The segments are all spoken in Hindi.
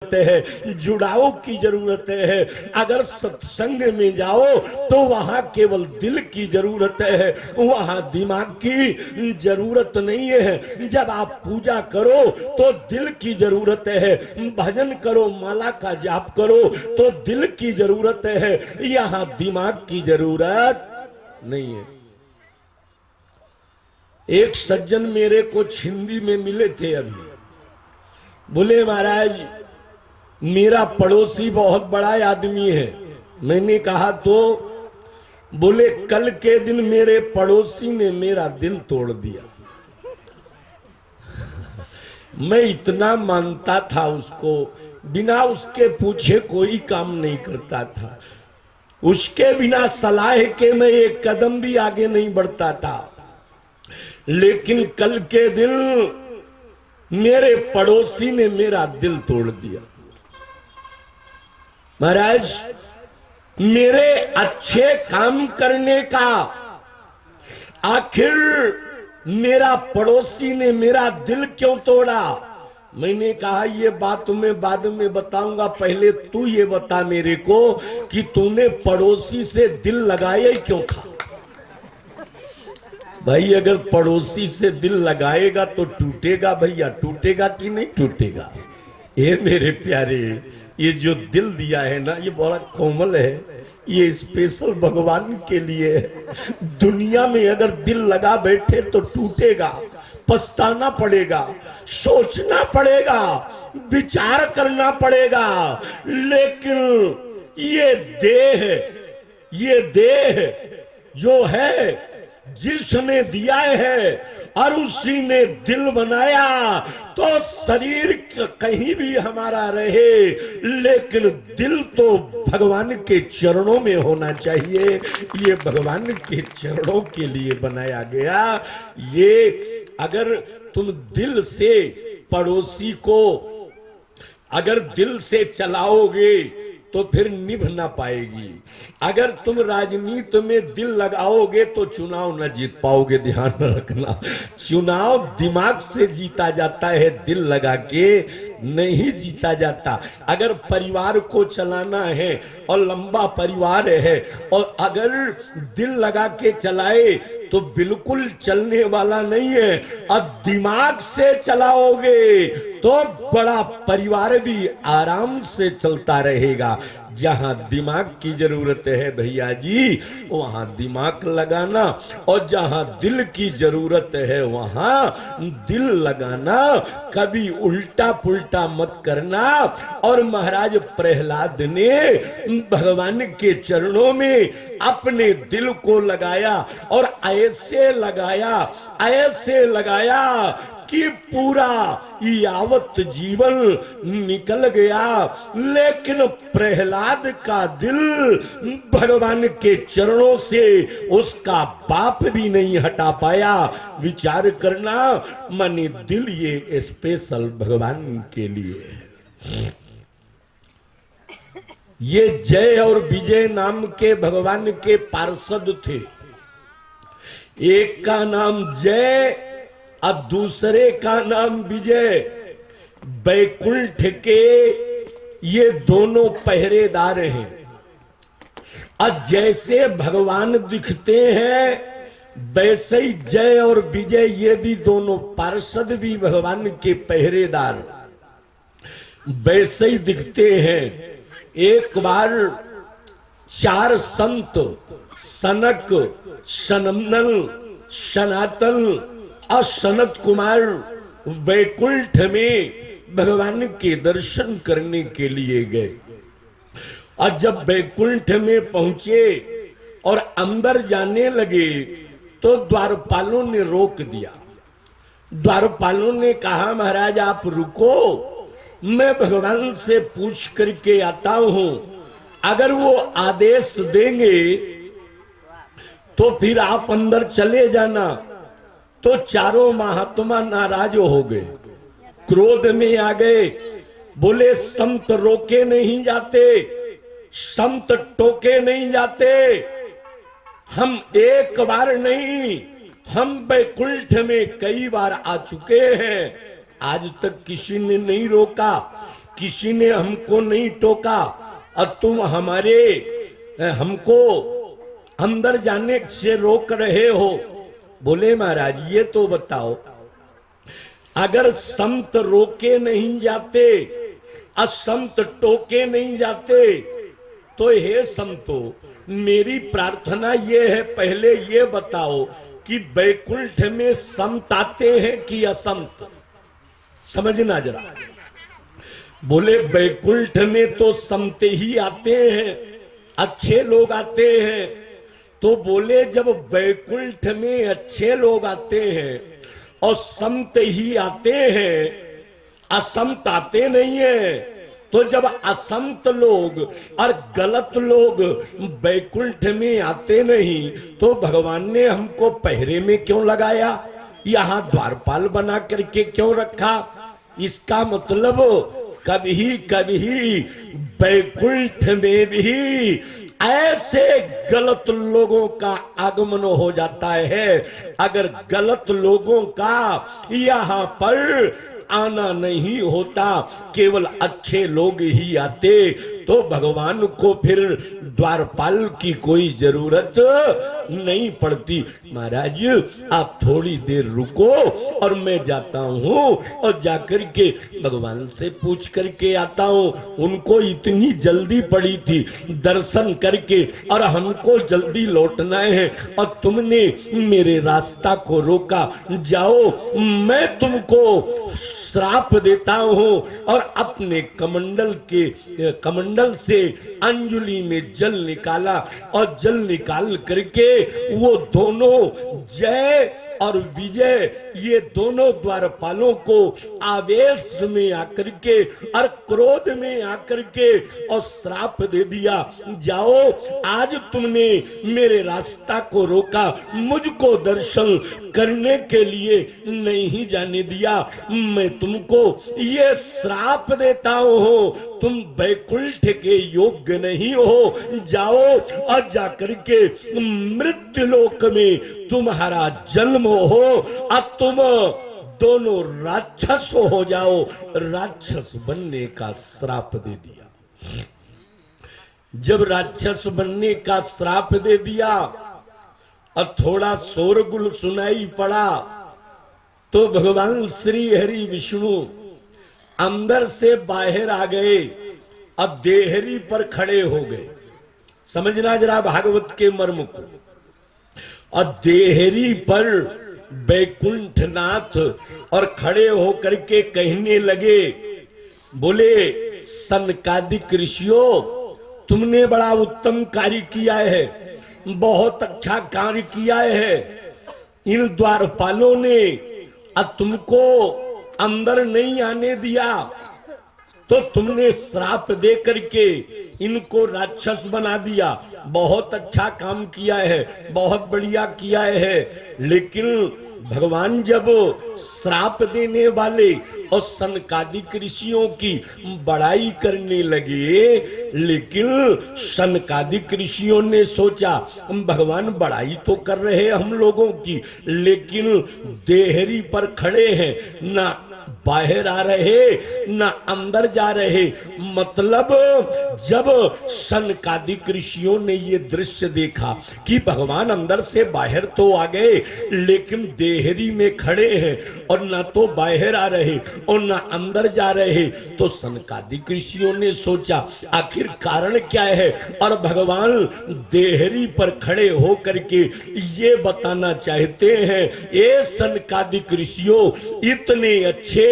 है, जुड़ाव की जरूरत है। अगर सत्संग में जाओ तो वहां केवल दिल की जरूरत है, वहां दिमाग की जरूरत नहीं है। जब आप पूजा करो तो दिल की जरूरत है, भजन करो, माला का जाप करो तो दिल की जरूरत है, यहाँ दिमाग की जरूरत नहीं है। एक सज्जन मेरे को हिंदी में मिले थे अभी, बोले महाराज मेरा पड़ोसी बहुत बड़ा आदमी है। मैंने कहा तो? बोले कल के दिन मेरे पड़ोसी ने मेरा दिल तोड़ दिया। मैं इतना मानता था उसको, बिना उसके पूछे कोई काम नहीं करता था, उसके बिना सलाह के मैं एक कदम भी आगे नहीं बढ़ता था। लेकिन कल के दिन मेरे पड़ोसी ने मेरा दिल तोड़ दिया। महाराज मेरे अच्छे काम करने का आखिर मेरा पड़ोसी ने मेरा दिल क्यों तोड़ा? मैंने कहा ये बात तुम्हें बाद में बताऊंगा, पहले तू ये बता मेरे को कि तूने पड़ोसी से दिल लगाया ही क्यों था? भाई अगर पड़ोसी से दिल लगाएगा तो टूटेगा भैया, टूटेगा कि नहीं टूटेगा? ये मेरे प्यारे, ये जो दिल दिया है ना ये बड़ा कोमल है, ये स्पेशल भगवान के लिए है। दुनिया में अगर दिल लगा बैठे तो टूटेगा, पछताना पड़ेगा, सोचना पड़ेगा, विचार करना पड़ेगा। लेकिन ये देह जो है जिसने दिया है और उसी ने दिल बनाया, तो शरीर कहीं भी हमारा रहे लेकिन दिल तो भगवान के चरणों में होना चाहिए। ये भगवान के चरणों के लिए बनाया गया। ये अगर तुम दिल से पड़ोसी को अगर दिल से चलाओगे तो फिर निभ ना पाएगी। अगर तुम राजनीति में दिल लगाओगे तो चुनाव न जीत पाओगे। ध्यान रखना, चुनाव दिमाग से जीता जाता है, दिल लगा के नहीं जीता जाता। अगर परिवार को चलाना है और लंबा परिवार है और अगर दिल लगा के चलाए तो बिल्कुल चलने वाला नहीं है। और दिमाग से चलाओगे तो बड़ा परिवार भी आराम से चलता रहेगा। जहां दिमाग की जरूरत है भैया जी वहां दिमाग लगाना, और जहां दिल की जरूरत है वहां दिल लगाना। कभी उल्टा पुल्टा मत करना। और महाराज प्रहलाद ने भगवान के चरणों में अपने दिल को लगाया और ऐसे लगाया कि पूरा यावत जीवन निकल गया। लेकिन प्रहलाद का दिल भगवान के चरणों से उसका बाप भी नहीं हटा पाया। विचार करना, माने दिल ये स्पेशल भगवान के लिए है। ये जय और विजय नाम के भगवान के पार्षद थे। एक का नाम जय और दूसरे का नाम विजय। बैकुंठ के ये दोनों पहरेदार हैं। और जैसे भगवान दिखते हैं वैसे ही जय और विजय ये भी दोनों पार्षद भी भगवान के पहरेदार वैसे ही दिखते हैं। एक बार 4 संत सनक, सनंदन, सनातन और सनत कुमार वैकुंठ में भगवान के दर्शन करने के लिए गए। और जब वैकुंठ में पहुंचे और अंदर जाने लगे तो द्वारपालों ने रोक दिया। द्वारपालों ने कहा महाराज आप रुको, मैं भगवान से पूछ करके आता हूं। अगर वो आदेश देंगे तो फिर आप अंदर चले जाना। तो चारों महात्मा नाराज हो गए, क्रोध में आ गए। बोले संत रोके नहीं जाते, संत टोके नहीं जाते। हम एक बार नहीं, हम वैकुंठ में कई बार आ चुके हैं, आज तक किसी ने नहीं रोका। किसी ने हमको नहीं टोका और तुम हमको अंदर जाने से रोक रहे हो। बोले महाराज ये तो बताओ, अगर संत रोके नहीं जाते, असंत टोके नहीं जाते, तो हे संतो मेरी प्रार्थना ये है, पहले ये बताओ कि वैकुंठ में संत आते हैं कि असंत? समझना जरा। बोले वैकुंठ में तो संत ही आते हैं, अच्छे लोग आते हैं। तो बोले जब वैकुंठ में अच्छे लोग आते हैं और संत ही आते हैं, असंत आते नहीं है, तो जब असंत लोग और गलत लोग वैकुंठ में आते नहीं, तो भगवान ने हमको पहरे में क्यों लगाया, यहाँ द्वारपाल बना करके क्यों रखा? इसका मतलब कभी कभी वैकुंठ में भी ऐसे गलत लोगों का आगमन हो जाता है। अगर गलत लोगों का यहाँ पर आना नहीं होता, केवल अच्छे लोग ही आते, तो भगवान को फिर द्वारपाल की कोई जरूरत नहीं पड़ती। महाराज आप थोड़ी देर रुको और मैं जाता हूँ और जाकर के भगवान से पूछ करके आता हूँ। उनको इतनी जल्दी पड़ी थी दर्शन करके और हमको जल्दी लौटना है और तुमने मेरे रास्ता को रोका। जाओ, मैं तुमको श्राप देता हूँ। और अपने कमंडल से अंजुली में जल निकाला और जल निकाल करके वो दोनों जय और विजय, ये दोनों द्वारपालों को आवेश में आकर के और क्रोध में आकर के और श्राप दे दिया। जाओ, आज तुमने मेरे रास्ता को रोका, मुझको दर्शन करने के लिए नहीं जाने दिया, मैं तुमको ये श्राप देता हूँ, तुम वैकुंठ के योग्य नहीं हो। जाओ और जाकर के मृत्यु लोक में तुम्हारा जन्म हो, अब तुम दोनों राक्षस हो जाओ। राक्षस बनने का श्राप दे दिया। जब राक्षस बनने का श्राप दे दिया और थोड़ा शोरगुल सुनाई पड़ा, तो भगवान श्री हरि विष्णु अंदर से बाहर आ गए और देहरी पर खड़े हो गए। समझना जरा भागवत के मर्म को। और देहरी पर वैकुंठनाथ और खड़े होकर के कहने लगे, बोले सनकादिक ऋषियों, तुमने बड़ा उत्तम कार्य किया है, बहुत अच्छा कार्य किया है। इन द्वारपालों ने तुमको अंदर नहीं आने दिया, तो तुमने श्राप दे करके इनको राक्षस बना दिया। बहुत अच्छा काम किया है, बहुत बढ़िया किया है। लेकिन भगवान जब श्राप देने वाले और सनकादिक ऋषियों की बड़ाई करने लगे, लेकिन सनकादिक ऋषियों ने सोचा भगवान बड़ाई तो कर रहे हैं हम लोगों की, लेकिन देहरी पर खड़े हैं, ना बाहर आ रहे ना अंदर जा रहे। मतलब जब सनकादिक ऋषियों ने ये दृश्य देखा कि भगवान अंदर से बाहर तो आ गए, लेकिन देहरी में खड़े हैं और ना तो बाहर आ रहे और ना अंदर जा रहे, तो सनकादिक ऋषियों ने सोचा आखिर कारण क्या है। और भगवान देहरी पर खड़े हो करके ये बताना चाहते हैं, ये सनकादिक ऋषियों, इतने अच्छे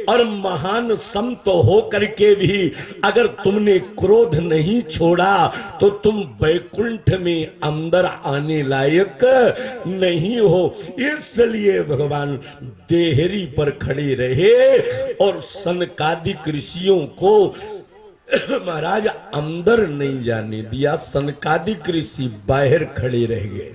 और महान संत हो करके भी अगर तुमने क्रोध नहीं छोड़ा तो तुम वैकुंठ में अंदर आने लायक नहीं हो। इसलिए भगवान देहरी पर खड़े रहे और सनकादिक ऋषियों को महाराज अंदर नहीं जाने दिया। सनकादिक ऋषि बाहर खड़े रह गए।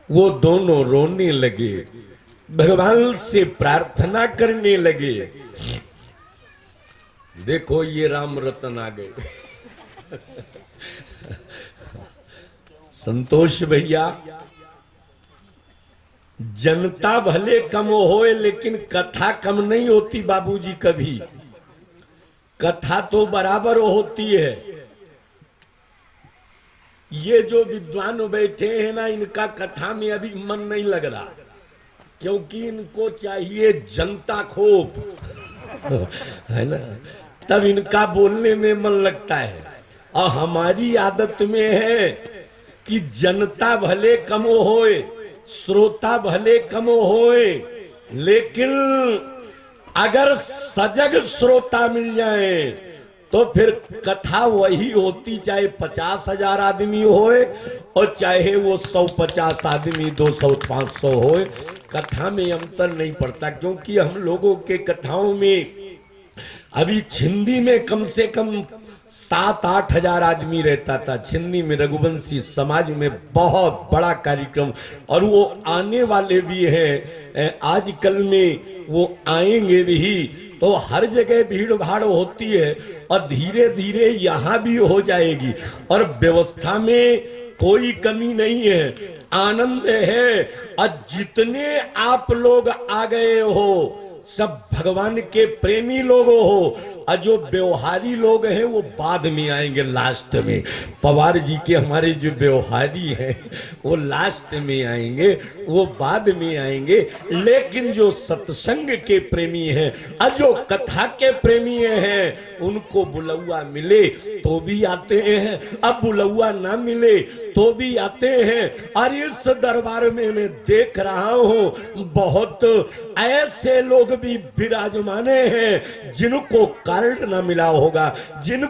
वो दोनों रोने लगे, भगवान से प्रार्थना करने लगे। देखो ये राम रतन आ गए। संतोष भैया, जनता भले कम होए लेकिन कथा कम नहीं होती बाबूजी कभी। कथा तो बराबर होती है। ये जो विद्वान बैठे हैं ना, इनका कथा में अभी मन नहीं लग रहा, क्योंकि इनको चाहिए जनता खूब है ना, तब इनका बोलने में मन लगता है। और हमारी आदत में है कि जनता भले कम होए, श्रोता भले कम होए, लेकिन अगर सजग श्रोता मिल जाए तो फिर कथा वही होती, चाहे 50,000 आदमी होए और चाहे वो 150 आदमी, 200 500 होए, कथा में अंतर नहीं पड़ता। क्योंकि हम लोगों के कथाओं में अभी छिंदी में कम से कम 7-8 हजार आदमी रहता था। छिंदी में रघुवंशी समाज में बहुत बड़ा कार्यक्रम, और वो आने वाले भी हैं, आजकल में वो आएंगे भी। तो हर जगह भीड़ भाड़ होती है और धीरे धीरे यहाँ भी हो जाएगी, और व्यवस्था में कोई कमी नहीं है, आनंद है। और जितने आप लोग आ गए हो सब भगवान के प्रेमी लोग हो, और जो व्यवहारी लोग हैं वो बाद में आएंगे, लास्ट में। पवार जी के हमारे जो व्यवहारी हैं वो लास्ट में आएंगे, वो बाद में आएंगे। लेकिन जो सत्संग के प्रेमी हैं और जो कथा के प्रेमी हैं, उनको बुलौआ मिले तो भी आते हैं, अब बुलौआ ना मिले तो भी आते हैं। और इस दरबार में मैं देख रहा हूं बहुत ऐसे लोग भी विराजमाने हैं जिनको कार्ड ना मिला होगा, जिनको